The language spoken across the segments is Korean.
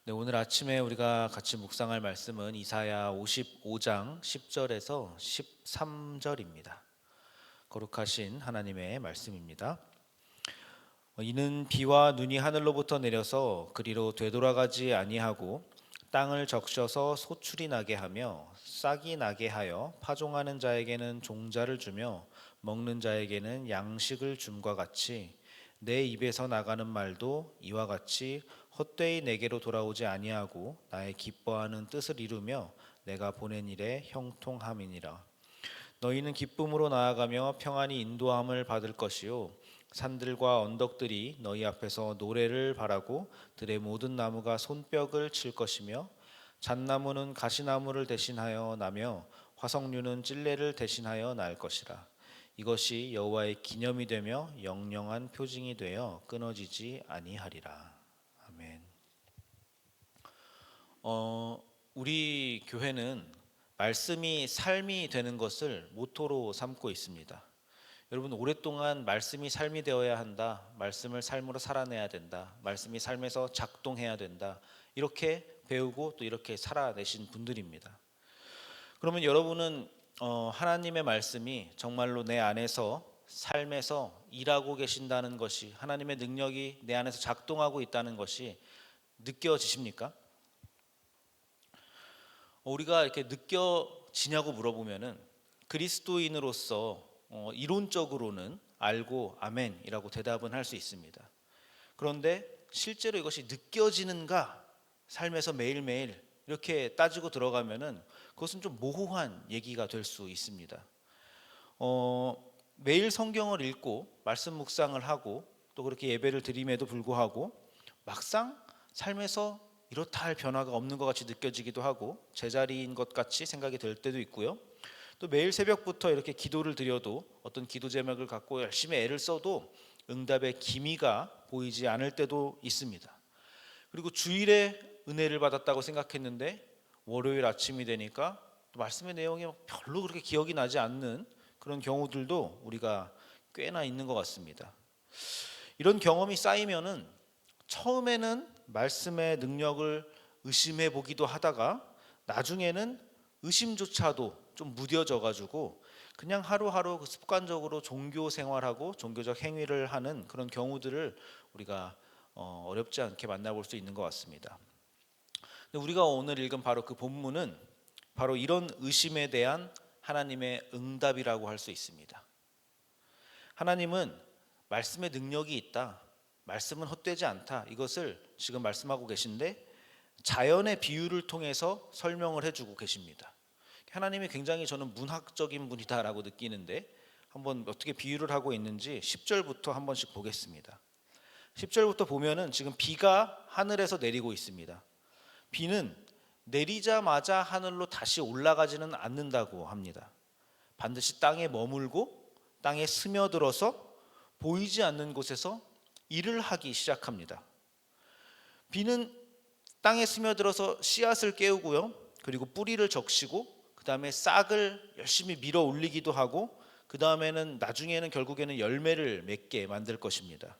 네, 오늘 아침에 우리가 같이 묵상할 말씀은 이사야 55장 10절에서 13절입니다. 거룩하신 하나님의 말씀입니다. 이는 비와 눈이 하늘로부터 내려서 그리로 되돌아가지 아니하고 땅을 적셔서 소출이 나게 하며 싹이 나게 하여 파종하는 자에게는 종자를 주며 먹는 자에게는 양식을 줌과 같이 내 입에서 나가는 말도 이와 같이 헛되이 내게로 돌아오지 아니하고 나의 기뻐하는 뜻을 이루며 내가 보낸 일에 형통함이니라. 너희는 기쁨으로 나아가며 평안히 인도함을 받을 것이요 산들과 언덕들이 너희 앞에서 노래를 바라고 들의 모든 나무가 손뼉을 칠 것이며 잣나무는 가시나무를 대신하여 나며 화석류는 찔레를 대신하여 날 것이라. 이것이 여호와의 기념이 되며 영영한 표징이 되어 끊어지지 아니하리라. 아멘. 우리 교회는 말씀이 삶이 되는 것을 모토로 삼고 있습니다. 여러분, 오랫동안 말씀이 삶이 되어야 한다, 말씀을 삶으로 살아내야 된다, 말씀이 삶에서 작동해야 된다, 이렇게 배우고 또 이렇게 살아내신 분들입니다. 그러면 여러분은 하나님의 말씀이 정말로 내 안에서 삶에서 일하고 계신다는 것이, 하나님의 능력이 내 안에서 작동하고 있다는 것이 느껴지십니까? 우리가 이렇게 느껴지냐고 물어보면은 그리스도인으로서 이론적으로는 알고 아멘이라고 대답은 할 수 있습니다. 그런데 실제로 이것이 느껴지는가, 삶에서 매일매일 이렇게 따지고 들어가면은 그것은 좀 모호한 얘기가 될 수 있습니다. 매일 성경을 읽고 말씀 묵상을 하고 또 그렇게 예배를 드림에도 불구하고 막상 삶에서 이렇다 할 변화가 없는 것 같이 느껴지기도 하고 제자리인 것 같이 생각이 될 때도 있고요. 또 매일 새벽부터 이렇게 기도를 드려도 어떤 기도 제목을 갖고 열심히 애를 써도 응답의 기미가 보이지 않을 때도 있습니다. 그리고 주일에 은혜를 받았다고 생각했는데 월요일 아침이 되니까 또 말씀의 내용이 별로 그렇게 기억이 나지 않는 그런 경우들도 우리가 꽤나 있는 것 같습니다. 이런 경험이 쌓이면은 처음에는 말씀의 능력을 의심해 보기도 하다가 나중에는 의심조차도 좀 무뎌져 가지고 그냥 하루하루 습관적으로 종교 생활하고 종교적 행위를 하는 그런 경우들을 우리가 어렵지 않게 만나볼 수 있는 것 같습니다. 근데 우리가 오늘 읽은 바로 그 본문은 바로 이런 의심에 대한 하나님의 응답이라고 할 수 있습니다. 하나님은 말씀의 능력이 있다, 말씀은 헛되지 않다, 이것을 지금 말씀하고 계신데 자연의 비유를 통해서 설명을 해주고 계십니다. 하나님이 굉장히 저는 문학적인 분이다라고 느끼는데 한번 어떻게 비유를 하고 있는지 10절부터 한 번씩 보겠습니다. 10절부터 보면은 지금 비가 하늘에서 내리고 있습니다. 비는 내리자마자 하늘로 다시 올라가지는 않는다고 합니다. 반드시 땅에 머물고 땅에 스며들어서 보이지 않는 곳에서 일을 하기 시작합니다. 비는 땅에 스며들어서 씨앗을 깨우고요, 그리고 뿌리를 적시고 그 다음에 싹을 열심히 밀어 올리기도 하고 그 다음에는 나중에는 결국에는 열매를 맺게 만들 것입니다.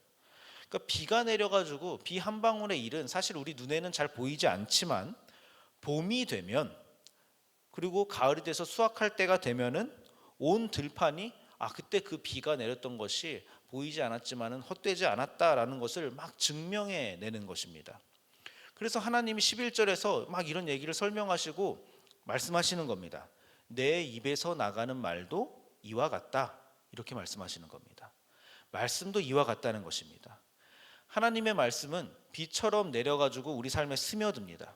그러니까 비가 내려가지고 비 한 방울의 일은 사실 우리 눈에는 잘 보이지 않지만 봄이 되면 그리고 가을이 돼서 수확할 때가 되면은 온 들판이 그때 그 비가 내렸던 것이 보이지 않았지만은 헛되지 않았다라는 것을 막 증명해 내는 것입니다. 그래서 하나님이 11절에서 막 이런 얘기를 설명하시고 말씀하시는 겁니다. 내 입에서 나가는 말도 이와 같다, 이렇게 말씀하시는 겁니다. 말씀도 이와 같다는 것입니다. 하나님의 말씀은 비처럼 내려가지고 우리 삶에 스며듭니다.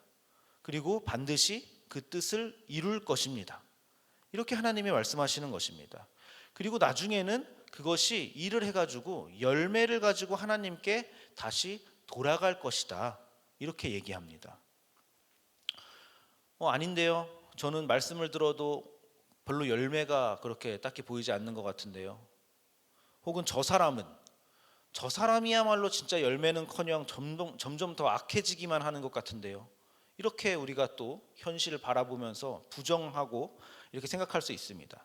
그리고 반드시 그 뜻을 이룰 것입니다. 이렇게 하나님이 말씀하시는 것입니다. 그리고 나중에는 그것이 일을 해가지고 열매를 가지고 하나님께 다시 돌아갈 것이다, 이렇게 얘기합니다. 아닌데요, 저는 말씀을 들어도 별로 열매가 그렇게 딱히 보이지 않는 것 같은데요. 혹은 저 사람이야말로 진짜 열매는커녕 점점 더 악해지기만 하는 것 같은데요. 이렇게 우리가 또 현실을 바라보면서 부정하고 이렇게 생각할 수 있습니다.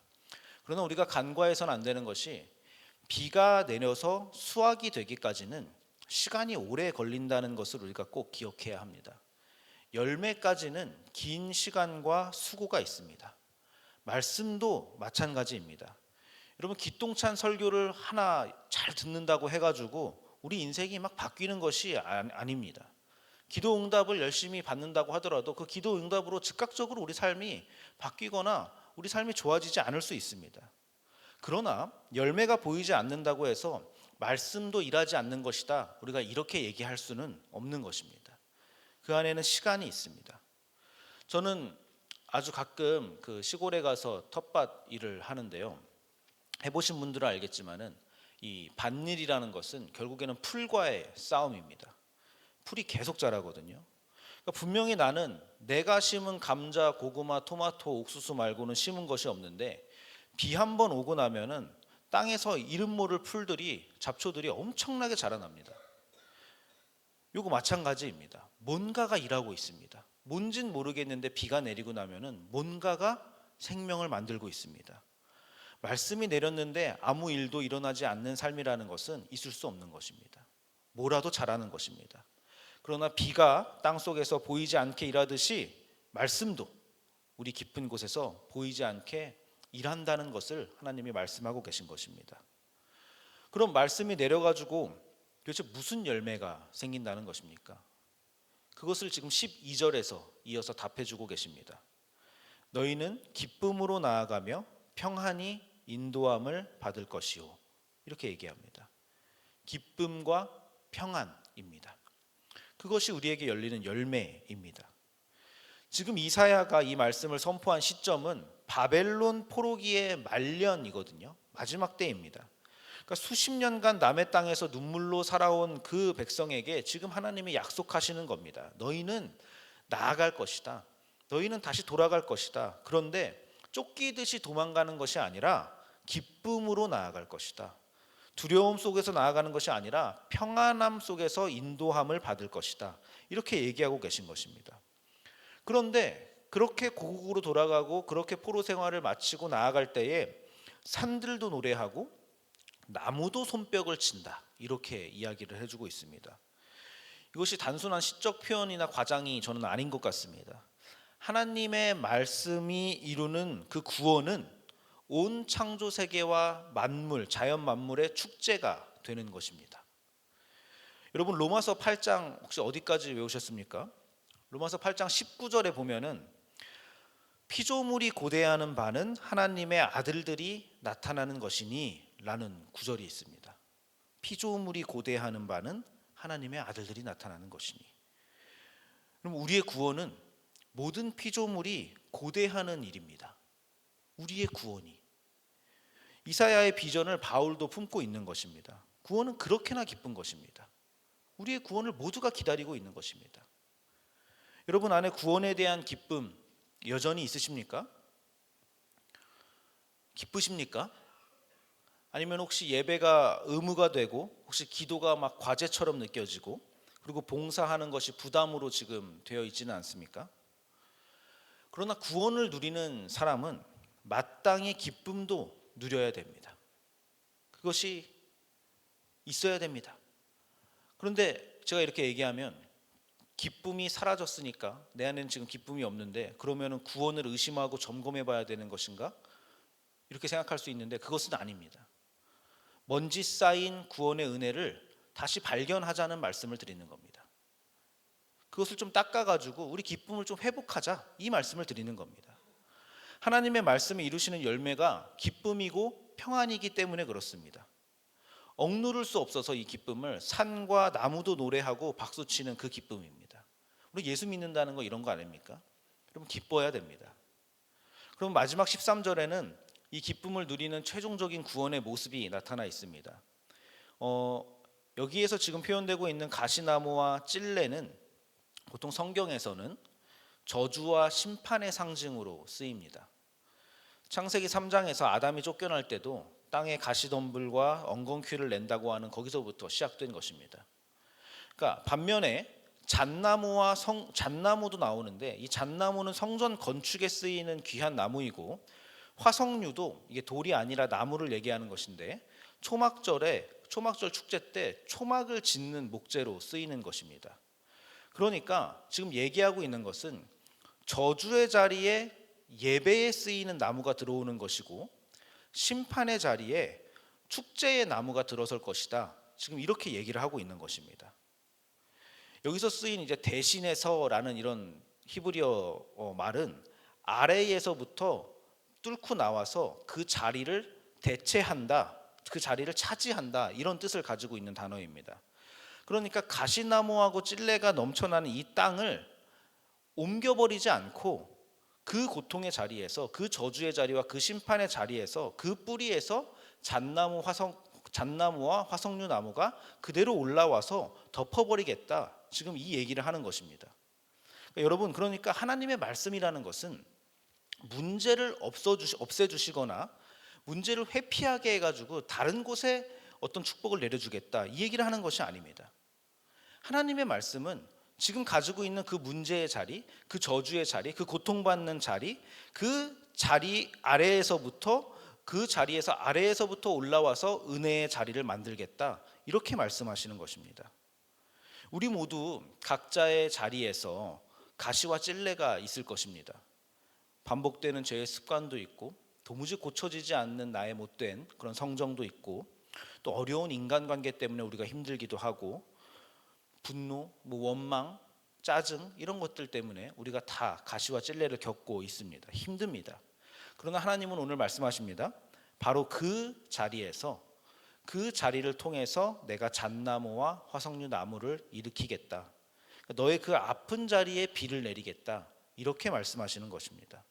그러나 우리가 간과해서는 안 되는 것이 비가 내려서 수확이 되기까지는 시간이 오래 걸린다는 것을 우리가 꼭 기억해야 합니다. 열매까지는 긴 시간과 수고가 있습니다. 말씀도 마찬가지입니다. 여러분, 기똥찬 설교를 하나 잘 듣는다고 해가지고 우리 인생이 막 바뀌는 것이 아닙니다. 기도 응답을 열심히 받는다고 하더라도 그 기도 응답으로 즉각적으로 우리 삶이 바뀌거나 우리 삶이 좋아지지 않을 수 있습니다. 그러나 열매가 보이지 않는다고 해서 말씀도 일하지 않는 것이다, 우리가 이렇게 얘기할 수는 없는 것입니다. 그 안에는 시간이 있습니다. 저는 아주 가끔 그 시골에 가서 텃밭 일을 하는데요, 해보신 분들은 알겠지만은 이 밭일이라는 것은 결국에는 풀과의 싸움입니다. 풀이 계속 자라거든요. 그러니까 분명히 나는 내가 심은 감자, 고구마, 토마토, 옥수수 말고는 심은 것이 없는데 비 한 번 오고 나면은 땅에서 이름 모를 풀들이, 잡초들이 엄청나게 자라납니다. 요거 마찬가지입니다. 뭔가가 일하고 있습니다. 뭔진 모르겠는데 비가 내리고 나면은 뭔가가 생명을 만들고 있습니다. 말씀이 내렸는데 아무 일도 일어나지 않는 삶이라는 것은 있을 수 없는 것입니다. 뭐라도 자라는 것입니다. 그러나 비가 땅속에서 보이지 않게 일하듯이 말씀도 우리 깊은 곳에서 보이지 않게 일한다는 것을 하나님이 말씀하고 계신 것입니다. 그럼 말씀이 내려가지고 도대체 무슨 열매가 생긴다는 것입니까? 그것을 지금 12절에서 이어서 답해주고 계십니다. 너희는 기쁨으로 나아가며 평안히 인도함을 받을 것이요, 이렇게 얘기합니다. 기쁨과 평안입니다. 그것이 우리에게 열리는 열매입니다. 지금 이사야가 이 말씀을 선포한 시점은 바벨론 포로기의 말년이거든요. 마지막 때입니다. 그러니까 수십 년간 남의 땅에서 눈물로 살아온 그 백성에게 지금 하나님이 약속하시는 겁니다. 너희는 나아갈 것이다. 너희는 다시 돌아갈 것이다. 그런데 쫓기듯이 도망가는 것이 아니라 기쁨으로 나아갈 것이다. 두려움 속에서 나아가는 것이 아니라 평안함 속에서 인도함을 받을 것이다. 이렇게 얘기하고 계신 것입니다. 그런데 그렇게 고국으로 돌아가고 그렇게 포로 생활을 마치고 나아갈 때에 산들도 노래하고 나무도 손뼉을 친다, 이렇게 이야기를 해주고 있습니다. 이것이 단순한 시적 표현이나 과장이 저는 아닌 것 같습니다. 하나님의 말씀이 이루는 그 구원은 온 창조 세계와 만물, 자연 만물의 축제가 되는 것입니다. 여러분, 로마서 8장 혹시 어디까지 외우셨습니까? 로마서 8장 19절에 보면은 피조물이 고대하는 바는 하나님의 아들들이 나타나는 것이니 라는 구절이 있습니다. 피조물이 고대하는 바는 하나님의 아들들이 나타나는 것이니. 그럼 우리의 구원은 모든 피조물이 고대하는 일입니다. 우리의 구원이. 이사야의 비전을 바울도 품고 있는 것입니다. 구원은 그렇게나 기쁜 것입니다. 우리의 구원을 모두가 기다리고 있는 것입니다. 여러분 안에 구원에 대한 기쁨 여전히 있으십니까? 기쁘십니까? 아니면 혹시 예배가 의무가 되고 혹시 기도가 막 과제처럼 느껴지고 그리고 봉사하는 것이 부담으로 지금 되어 있지는 않습니까? 그러나 구원을 누리는 사람은 마땅히 기쁨도 누려야 됩니다. 그것이 있어야 됩니다. 그런데 제가 이렇게 얘기하면 기쁨이 사라졌으니까 내 안에는 지금 기쁨이 없는데 그러면 구원을 의심하고 점검해 봐야 되는 것인가? 이렇게 생각할 수 있는데 그것은 아닙니다. 먼지 쌓인 구원의 은혜를 다시 발견하자는 말씀을 드리는 겁니다. 그것을 좀 닦아가지고 우리 기쁨을 좀 회복하자, 이 말씀을 드리는 겁니다. 하나님의 말씀이 이루시는 열매가 기쁨이고 평안이기 때문에 그렇습니다. 억누를 수 없어서 이 기쁨을 산과 나무도 노래하고 박수치는 그 기쁨입니다. 우리 예수 믿는다는 거 이런 거 아닙니까? 그럼 기뻐야 됩니다. 그럼 마지막 13절에는 이 기쁨을 누리는 최종적인 구원의 모습이 나타나 있습니다. 여기에서 지금 표현되고 있는 가시나무와 찔레는 보통 성경에서는 저주와 심판의 상징으로 쓰입니다. 창세기 3장에서 아담이 쫓겨날 때도 땅에 가시덤불과 엉겅퀴를 낸다고 하는 거기서부터 시작된 것입니다. 그러니까 반면에 잣나무도 나오는데 이 잣나무는 성전 건축에 쓰이는 귀한 나무이고 화석류도 이게 돌이 아니라 나무를 얘기하는 것인데 초막절 축제 때 초막을 짓는 목재로 쓰이는 것입니다. 그러니까 지금 얘기하고 있는 것은 저주의 자리에 예배에 쓰이는 나무가 들어오는 것이고 심판의 자리에 축제의 나무가 들어설 것이다. 지금 이렇게 얘기를 하고 있는 것입니다. 여기서 쓰인 이제 대신에서라는 이런 히브리어 말은 아래에서부터 뚫고 나와서 그 자리를 대체한다, 그 자리를 차지한다, 이런 뜻을 가지고 있는 단어입니다. 그러니까 가시나무하고 찔레가 넘쳐나는 이 땅을 옮겨버리지 않고 그 고통의 자리에서, 그 저주의 자리와 그 심판의 자리에서, 그 뿌리에서 잣나무와 화석류 나무가 그대로 올라와서 덮어버리겠다. 지금 이 얘기를 하는 것입니다. 그러니까 여러분, 그러니까 하나님의 말씀이라는 것은 문제를 없애주시거나 문제를 회피하게 해가지고 다른 곳에 어떤 축복을 내려주겠다, 이 얘기를 하는 것이 아닙니다. 하나님의 말씀은 지금 가지고 있는 그 문제의 자리, 그 저주의 자리, 그 고통받는 자리, 그 자리 아래에서부터, 그 자리에서 아래에서부터 올라와서 은혜의 자리를 만들겠다, 이렇게 말씀하시는 것입니다. 우리 모두 각자의 자리에서 가시와 찔레가 있을 것입니다. 반복되는 죄의 습관도 있고, 도무지 고쳐지지 않는 나의 못된 그런 성정도 있고, 또 어려운 인간관계 때문에 우리가 힘들기도 하고, 분노, 원망, 짜증, 이런 것들 때문에 우리가 다 가시와 찔레를 겪고 있습니다. 힘듭니다. 그러나 하나님은 오늘 말씀하십니다. 바로 그 자리에서, 그 자리를 통해서 내가 잣나무와 화석류 나무를 일으키겠다. 너의 그 아픈 자리에 비를 내리겠다, 이렇게 말씀하시는 것입니다.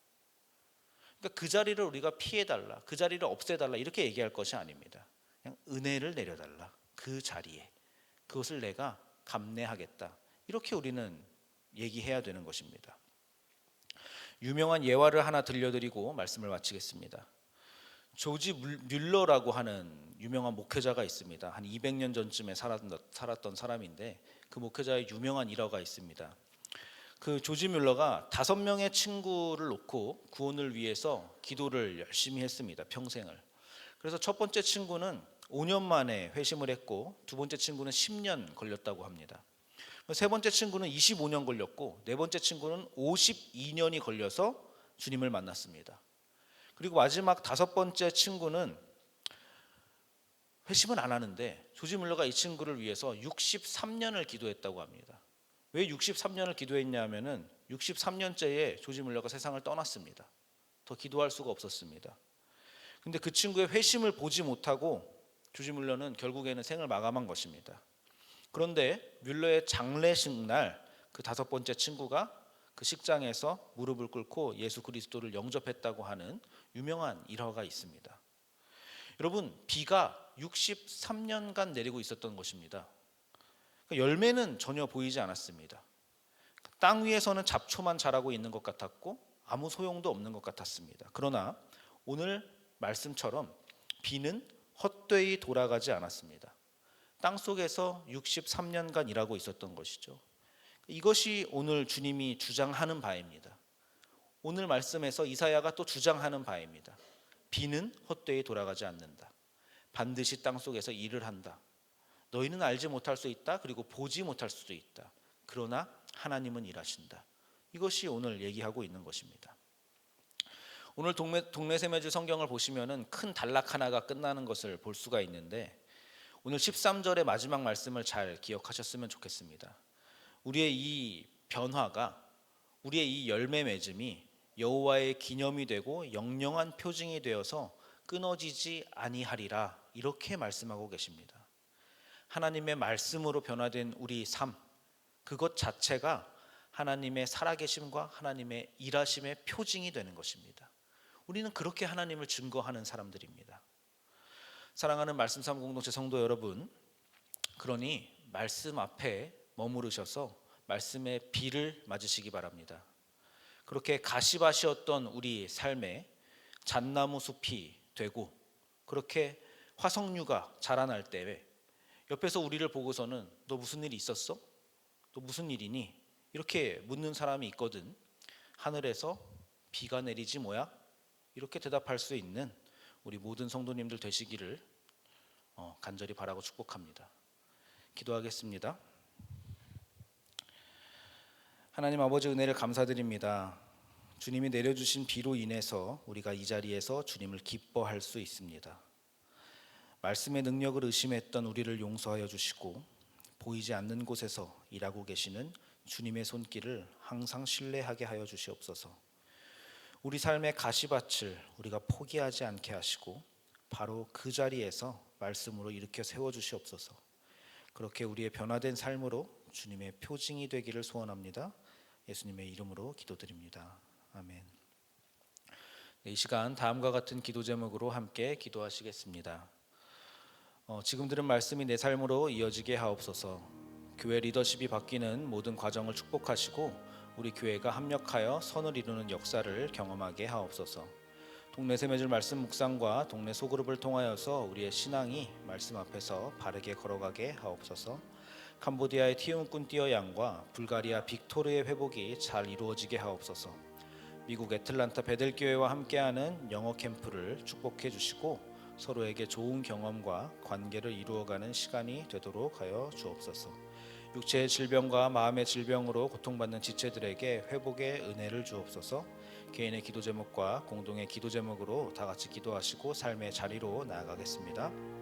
그러니까 그 자리를 우리가 피해달라, 그 자리를 없애달라, 이렇게 얘기할 것이 아닙니다. 그냥 은혜를 내려달라, 그 자리에. 그것을 내가 감내하겠다, 이렇게 우리는 얘기해야 되는 것입니다. 유명한 예화를 하나 들려드리고 말씀을 마치겠습니다. 조지 뮬러라고 하는 유명한 목회자가 있습니다. 한 200년 전쯤에 살았던 사람인데, 그 목회자의 유명한 일화가 있습니다. 그 조지 뮬러가 5명의 친구를 놓고 구원을 위해서 기도를 열심히 했습니다. 평생을. 그래서 첫 번째 친구는 5년 만에 회심을 했고, 두 번째 친구는 10년 걸렸다고 합니다. 세 번째 친구는 25년 걸렸고, 네 번째 친구는 52년이 걸려서 주님을 만났습니다. 그리고 마지막 5번째 친구는 회심을 안 하는데, 조지 뮬러가 이 친구를 위해서 63년을 기도했다고 합니다. 왜 63년을 기도했냐면은 63년째에 조지 뮬러가 세상을 떠났습니다. 더 기도할 수가 없었습니다. 근데 그 친구의 회심을 보지 못하고 조지 뮬러는 결국에는 생을 마감한 것입니다. 그런데 뮬러의 장례식 날 그 5번째 친구가 그 식장에서 무릎을 꿇고 예수 그리스도를 영접했다고 하는 유명한 일화가 있습니다. 여러분, 비가 63년간 내리고 있었던 것입니다. 열매는 전혀 보이지 않았습니다. 땅 위에서는 잡초만 자라고 있는 것 같았고 아무 소용도 없는 것 같았습니다. 그러나 오늘 말씀처럼 비는 헛되이 돌아가지 않았습니다. 땅 속에서 63년간 일하고 있었던 것이죠. 이것이 오늘 주님이 주장하는 바입니다. 오늘 말씀에서 이사야가 또 주장하는 바입니다. 비는 헛되이 돌아가지 않는다. 반드시 땅 속에서 일을 한다. 너희는 알지 못할 수 있다. 그리고 보지 못할 수도 있다. 그러나 하나님은 일하신다. 이것이 오늘 얘기하고 있는 것입니다. 오늘 동네 세메주 성경을 보시면은 큰 단락 하나가 끝나는 것을 볼 수가 있는데, 오늘 13절의 마지막 말씀을 잘 기억하셨으면 좋겠습니다. 우리의 이 변화가, 우리의 이 열매 맺음이 여호와의 기념이 되고 영영한 표징이 되어서 끊어지지 아니하리라, 이렇게 말씀하고 계십니다. 하나님의 말씀으로 변화된 우리 삶, 그것 자체가 하나님의 살아계심과 하나님의 일하심의 표징이 되는 것입니다. 우리는 그렇게 하나님을 증거하는 사람들입니다. 사랑하는 말씀삼 공동체 성도 여러분, 그러니 말씀 앞에 머무르셔서 말씀의 비를 맞으시기 바랍니다. 그렇게 가시밭이었던 우리 삶에 잣나무 숲이 되고, 그렇게 화석류가 자라날 때 옆에서 우리를 보고서는 너 무슨 일이 있었어? 너 무슨 일이니? 이렇게 묻는 사람이 있거든. 하늘에서 비가 내리지 뭐야? 이렇게 대답할 수 있는 우리 모든 성도님들 되시기를 간절히 바라고 축복합니다. 기도하겠습니다. 하나님 아버지 은혜를 감사드립니다. 주님이 내려주신 비로 인해서 우리가 이 자리에서 주님을 기뻐할 수 있습니다. 말씀의 능력을 의심했던 우리를 용서하여 주시고 보이지 않는 곳에서 일하고 계시는 주님의 손길을 항상 신뢰하게 하여 주시옵소서. 우리 삶의 가시밭을 우리가 포기하지 않게 하시고 바로 그 자리에서 말씀으로 일으켜 세워 주시옵소서. 그렇게 우리의 변화된 삶으로 주님의 표징이 되기를 소원합니다. 예수님의 이름으로 기도드립니다. 아멘. 이 시간 다음과 같은 기도 제목으로 함께 기도하시겠습니다. 지금 들은 말씀이 내 삶으로 이어지게 하옵소서. 교회 리더십이 바뀌는 모든 과정을 축복하시고 우리 교회가 합력하여 선을 이루는 역사를 경험하게 하옵소서. 동네 샘매줄 말씀 묵상과 동네 소그룹을 통하여서 우리의 신앙이 말씀 앞에서 바르게 걸어가게 하옵소서. 캄보디아의 티움꾼 띠어양과 불가리아 빅토르의 회복이 잘 이루어지게 하옵소서. 미국 애틀란타 베델교회와 함께하는 영어 캠프를 축복해 주시고 서로에게 좋은 경험과 관계를 이루어가는 시간이 되도록 하여 주옵소서. 육체의 질병과 마음의 질병으로 고통받는 지체들에게 회복의 은혜를 주옵소서. 개인의 기도 제목과 공동의 기도 제목으로 다 같이 기도하시고 삶의 자리로 나아가겠습니다.